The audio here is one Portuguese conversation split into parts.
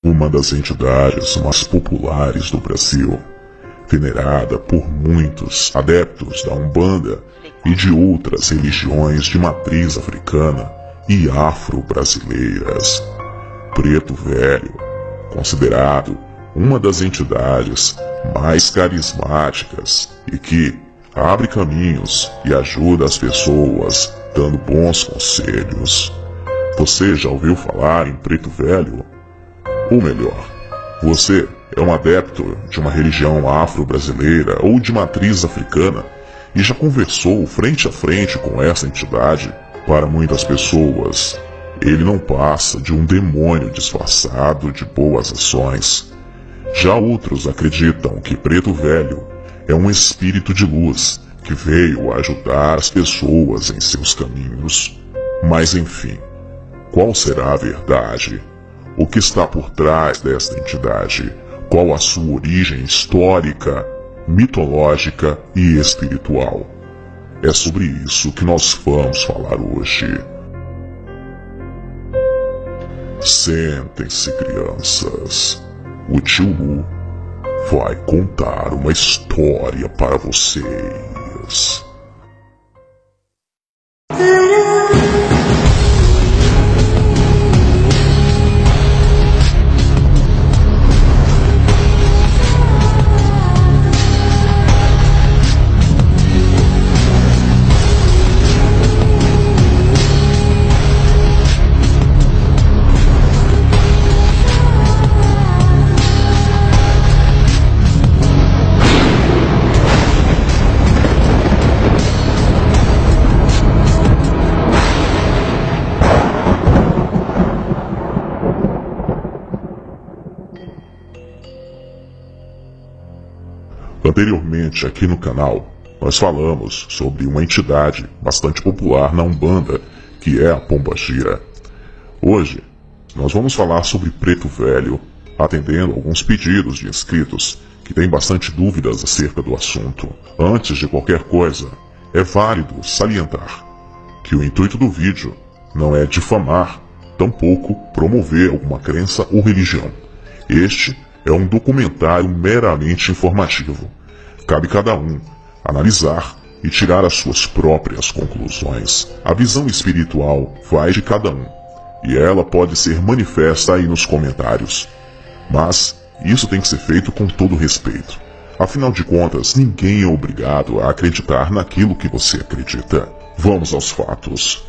uma das entidades mais populares do Brasil, venerada por muitos adeptos da Umbanda e de outras religiões de matriz africana e afro-brasileiras. Preto Velho, considerado uma das entidades mais carismáticas e que abre caminhos e ajuda as pessoas dando bons conselhos. Você já ouviu falar em Preto Velho? Ou melhor, você é um adepto de uma religião afro-brasileira ou de matriz africana e já conversou frente a frente com essa entidade? Para muitas pessoas, ele não passa de um demônio disfarçado de boas ações. Já outros acreditam que Preto Velho é um espírito de luz que veio ajudar as pessoas em seus caminhos. Mas enfim, qual será a verdade? O que está por trás desta entidade? Qual a sua origem histórica, mitológica e espiritual? É sobre isso que nós vamos falar hoje. Sentem-se, crianças. O tio Lu vai contar uma história para vocês. Anteriormente aqui no canal, nós falamos sobre uma entidade bastante popular na Umbanda, que é a Pombagira. Hoje, nós vamos falar sobre Preto Velho, atendendo alguns pedidos de inscritos que têm bastante dúvidas acerca do assunto. Antes de qualquer coisa, é válido salientar que o intuito do vídeo não é difamar, tampouco promover alguma crença ou religião. Este é um documentário meramente informativo. Cabe cada um analisar e tirar as suas próprias conclusões. A visão espiritual vai de cada um, e ela pode ser manifesta aí nos comentários. Mas isso tem que ser feito com todo respeito. Afinal de contas, ninguém é obrigado a acreditar naquilo que você acredita. Vamos aos fatos.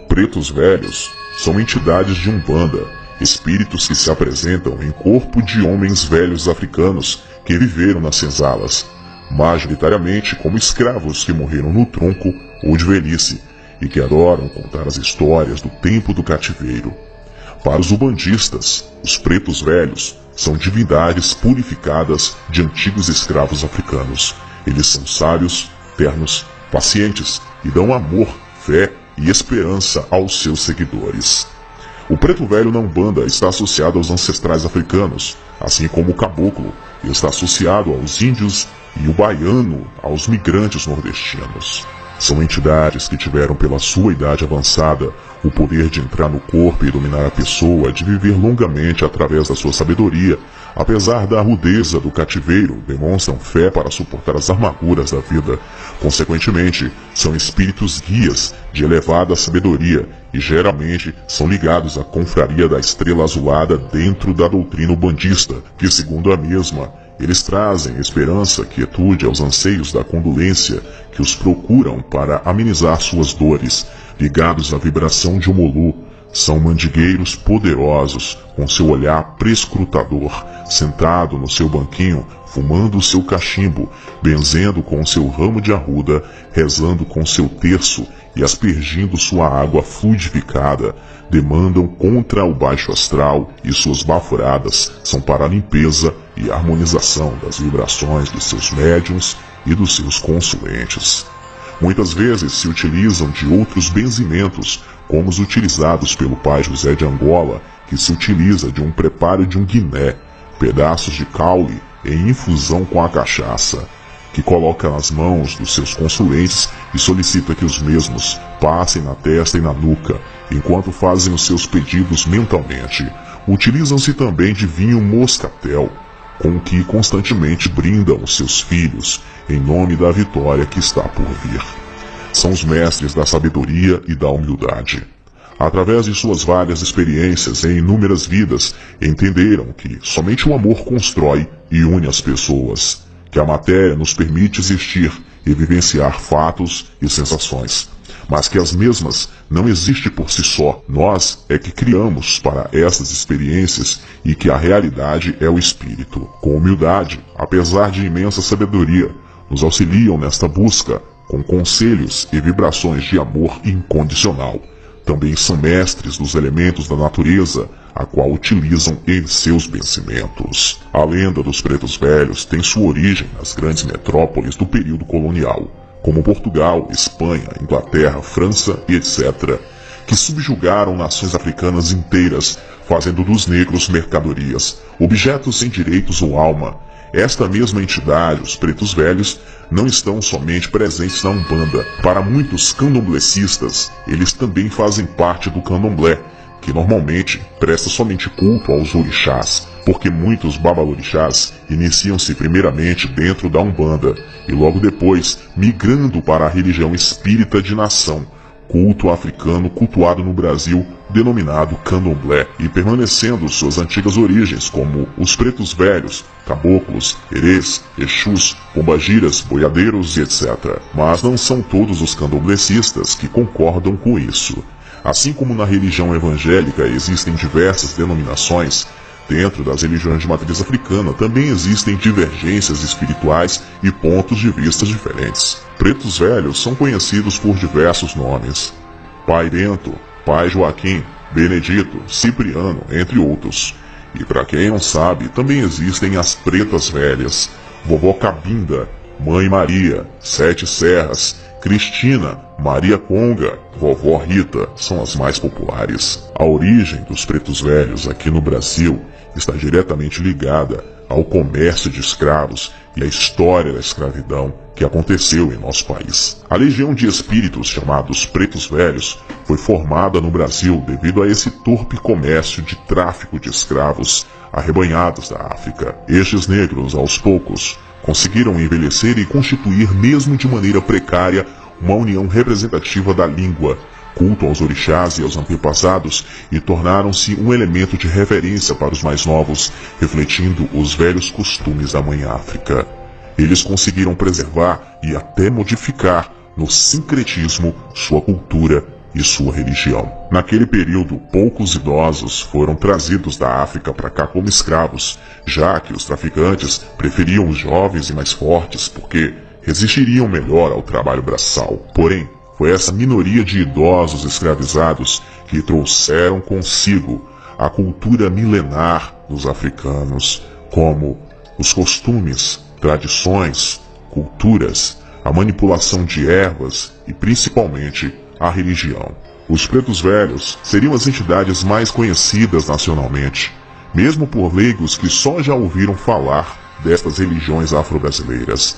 Pretos Velhos são entidades de Umbanda, espíritos que se apresentam em corpo de homens velhos africanos que viveram nas senzalas, majoritariamente como escravos que morreram no tronco ou de velhice e que adoram contar as histórias do tempo do cativeiro. Para os umbandistas, os pretos velhos são divindades purificadas de antigos escravos africanos. Eles são sábios, ternos, pacientes e dão amor, fé e esperança aos seus seguidores. O Preto Velho na Umbanda está associado aos ancestrais africanos, assim como o caboclo está associado aos índios e o baiano aos migrantes nordestinos. São entidades que tiveram pela sua idade avançada o poder de entrar no corpo e dominar a pessoa, de viver longamente através da sua sabedoria. Apesar da rudeza do cativeiro, demonstram fé para suportar as amarguras da vida. Consequentemente, são espíritos guias de elevada sabedoria e geralmente são ligados à confraria da Estrela Azulada dentro da doutrina umbandista, que, segundo a mesma, eles trazem esperança, quietude aos anseios da condolência que os procuram para amenizar suas dores. Ligados à vibração de Omolu, são mandigueiros poderosos, com seu olhar prescrutador, sentado no seu banquinho, fumando o seu cachimbo, benzendo com seu ramo de arruda, rezando com seu terço e aspergindo sua água fluidificada. Demandam contra o baixo astral e suas baforadas são para a limpeza e harmonização das vibrações dos seus médiuns e dos seus consulentes. Muitas vezes se utilizam de outros benzimentos, como os utilizados pelo pai José de Angola, que se utiliza de um preparo de um guiné, pedaços de caule em infusão com a cachaça, que coloca nas mãos dos seus consulentes e solicita que os mesmos passem na testa e na nuca, enquanto fazem os seus pedidos mentalmente. Utilizam-se também de vinho moscatel, com o que constantemente brindam os seus filhos, em nome da vitória que está por vir. São os mestres da sabedoria e da humildade. Através de suas várias experiências em inúmeras vidas, entenderam que somente o amor constrói e une as pessoas, que a matéria nos permite existir e vivenciar fatos e sensações, mas que as mesmas não existem por si só. Nós é que criamos para essas experiências e que a realidade é o espírito. Com humildade, apesar de imensa sabedoria, nos auxiliam nesta busca, com conselhos e vibrações de amor incondicional. Também são mestres dos elementos da natureza, a qual utilizam em seus vencimentos. A lenda dos pretos velhos tem sua origem nas grandes metrópoles do período colonial, como Portugal, Espanha, Inglaterra, França e etc., que subjugaram nações africanas inteiras, fazendo dos negros mercadorias, objetos sem direitos ou alma. Esta mesma entidade, os pretos velhos, não estão somente presentes na Umbanda. Para muitos candomblecistas, eles também fazem parte do candomblé, que normalmente presta somente culto aos orixás, porque muitos babalorixás iniciam-se primeiramente dentro da Umbanda e logo depois migrando para a religião espírita de nação, culto africano cultuado no Brasil, denominado candomblé, e permanecendo suas antigas origens como os pretos velhos, caboclos, herês, exus, pombagiras, boiadeiros e etc. Mas não são todos os candomblecistas que concordam com isso. Assim como na religião evangélica existem diversas denominações, dentro das religiões de matriz africana também existem divergências espirituais e pontos de vista diferentes. Pretos velhos são conhecidos por diversos nomes: Pai Bento, Pai Joaquim, Benedito, Cipriano, entre outros. E para quem não sabe, também existem as pretas velhas: Vovó Cabinda, Mãe Maria, Sete Serras, Cristina, Maria Conga, Vovó Rita são as mais populares. A origem dos pretos velhos aqui no Brasil está diretamente ligada ao comércio de escravos e à história da escravidão que aconteceu em nosso país. A legião de espíritos chamados pretos velhos foi formada no Brasil devido a esse torpe comércio de tráfico de escravos arrebanhados da África. Estes negros, aos poucos, conseguiram envelhecer e constituir, mesmo de maneira precária, uma união representativa da língua, culto aos orixás e aos antepassados, e tornaram-se um elemento de reverência para os mais novos, refletindo os velhos costumes da Mãe África. Eles conseguiram preservar e até modificar, no sincretismo, sua cultura e sua religião. Naquele período, poucos idosos foram trazidos da África para cá como escravos, já que os traficantes preferiam os jovens e mais fortes porque resistiriam melhor ao trabalho braçal. Porém, foi essa minoria de idosos escravizados que trouxeram consigo a cultura milenar dos africanos, como os costumes, tradições, culturas, a manipulação de ervas e principalmente a religião. Os pretos velhos seriam as entidades mais conhecidas nacionalmente, mesmo por leigos que só já ouviram falar destas religiões afro-brasileiras.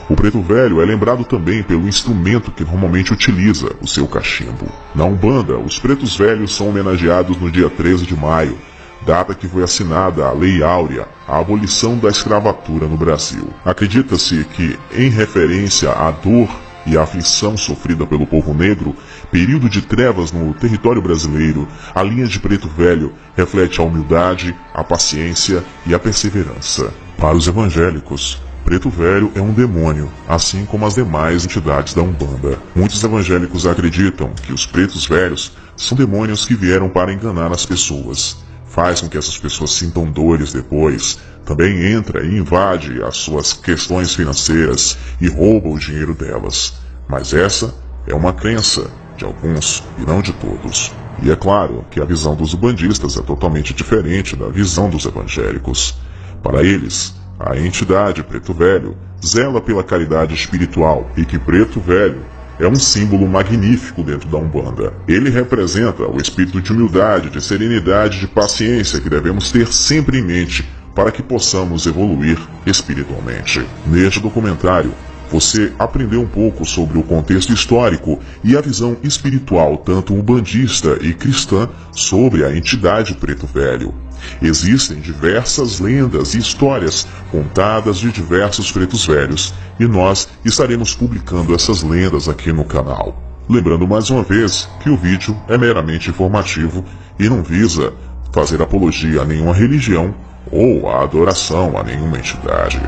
O preto velho é lembrado também pelo instrumento que normalmente utiliza, o seu cachimbo. Na Umbanda, os pretos velhos são homenageados no dia 13 de maio, data que foi assinada a Lei Áurea, a abolição da escravatura no Brasil. Acredita-se que, em referência à dor e à aflição sofrida pelo povo negro, período de trevas no território brasileiro, a linha de preto velho reflete a humildade, a paciência e a perseverança. Para os evangélicos, preto velho é um demônio, assim como as demais entidades da Umbanda. Muitos evangélicos acreditam que os pretos velhos são demônios que vieram para enganar as pessoas. Faz com que essas pessoas sintam dores depois, também entra e invade as suas questões financeiras e rouba o dinheiro delas. Mas essa é uma crença de alguns e não de todos. E é claro que a visão dos umbandistas é totalmente diferente da visão dos evangélicos. Para eles, a entidade Preto Velho zela pela caridade espiritual e que Preto Velho é um símbolo magnífico dentro da Umbanda. Ele representa o espírito de humildade, de serenidade, de paciência que devemos ter sempre em mente para que possamos evoluir espiritualmente. Neste documentário, você aprendeu um pouco sobre o contexto histórico e a visão espiritual, tanto umbandista e cristã, sobre a entidade Preto Velho. Existem diversas lendas e histórias contadas de diversos pretos velhos e nós estaremos publicando essas lendas aqui no canal. Lembrando mais uma vez que o vídeo é meramente informativo e não visa fazer apologia a nenhuma religião ou a adoração a nenhuma entidade.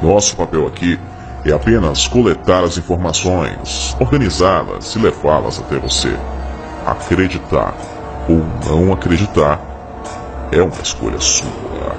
Nosso papel aqui é apenas coletar as informações, organizá-las e levá-las até você. Acreditar ou não acreditar é uma escolha sua.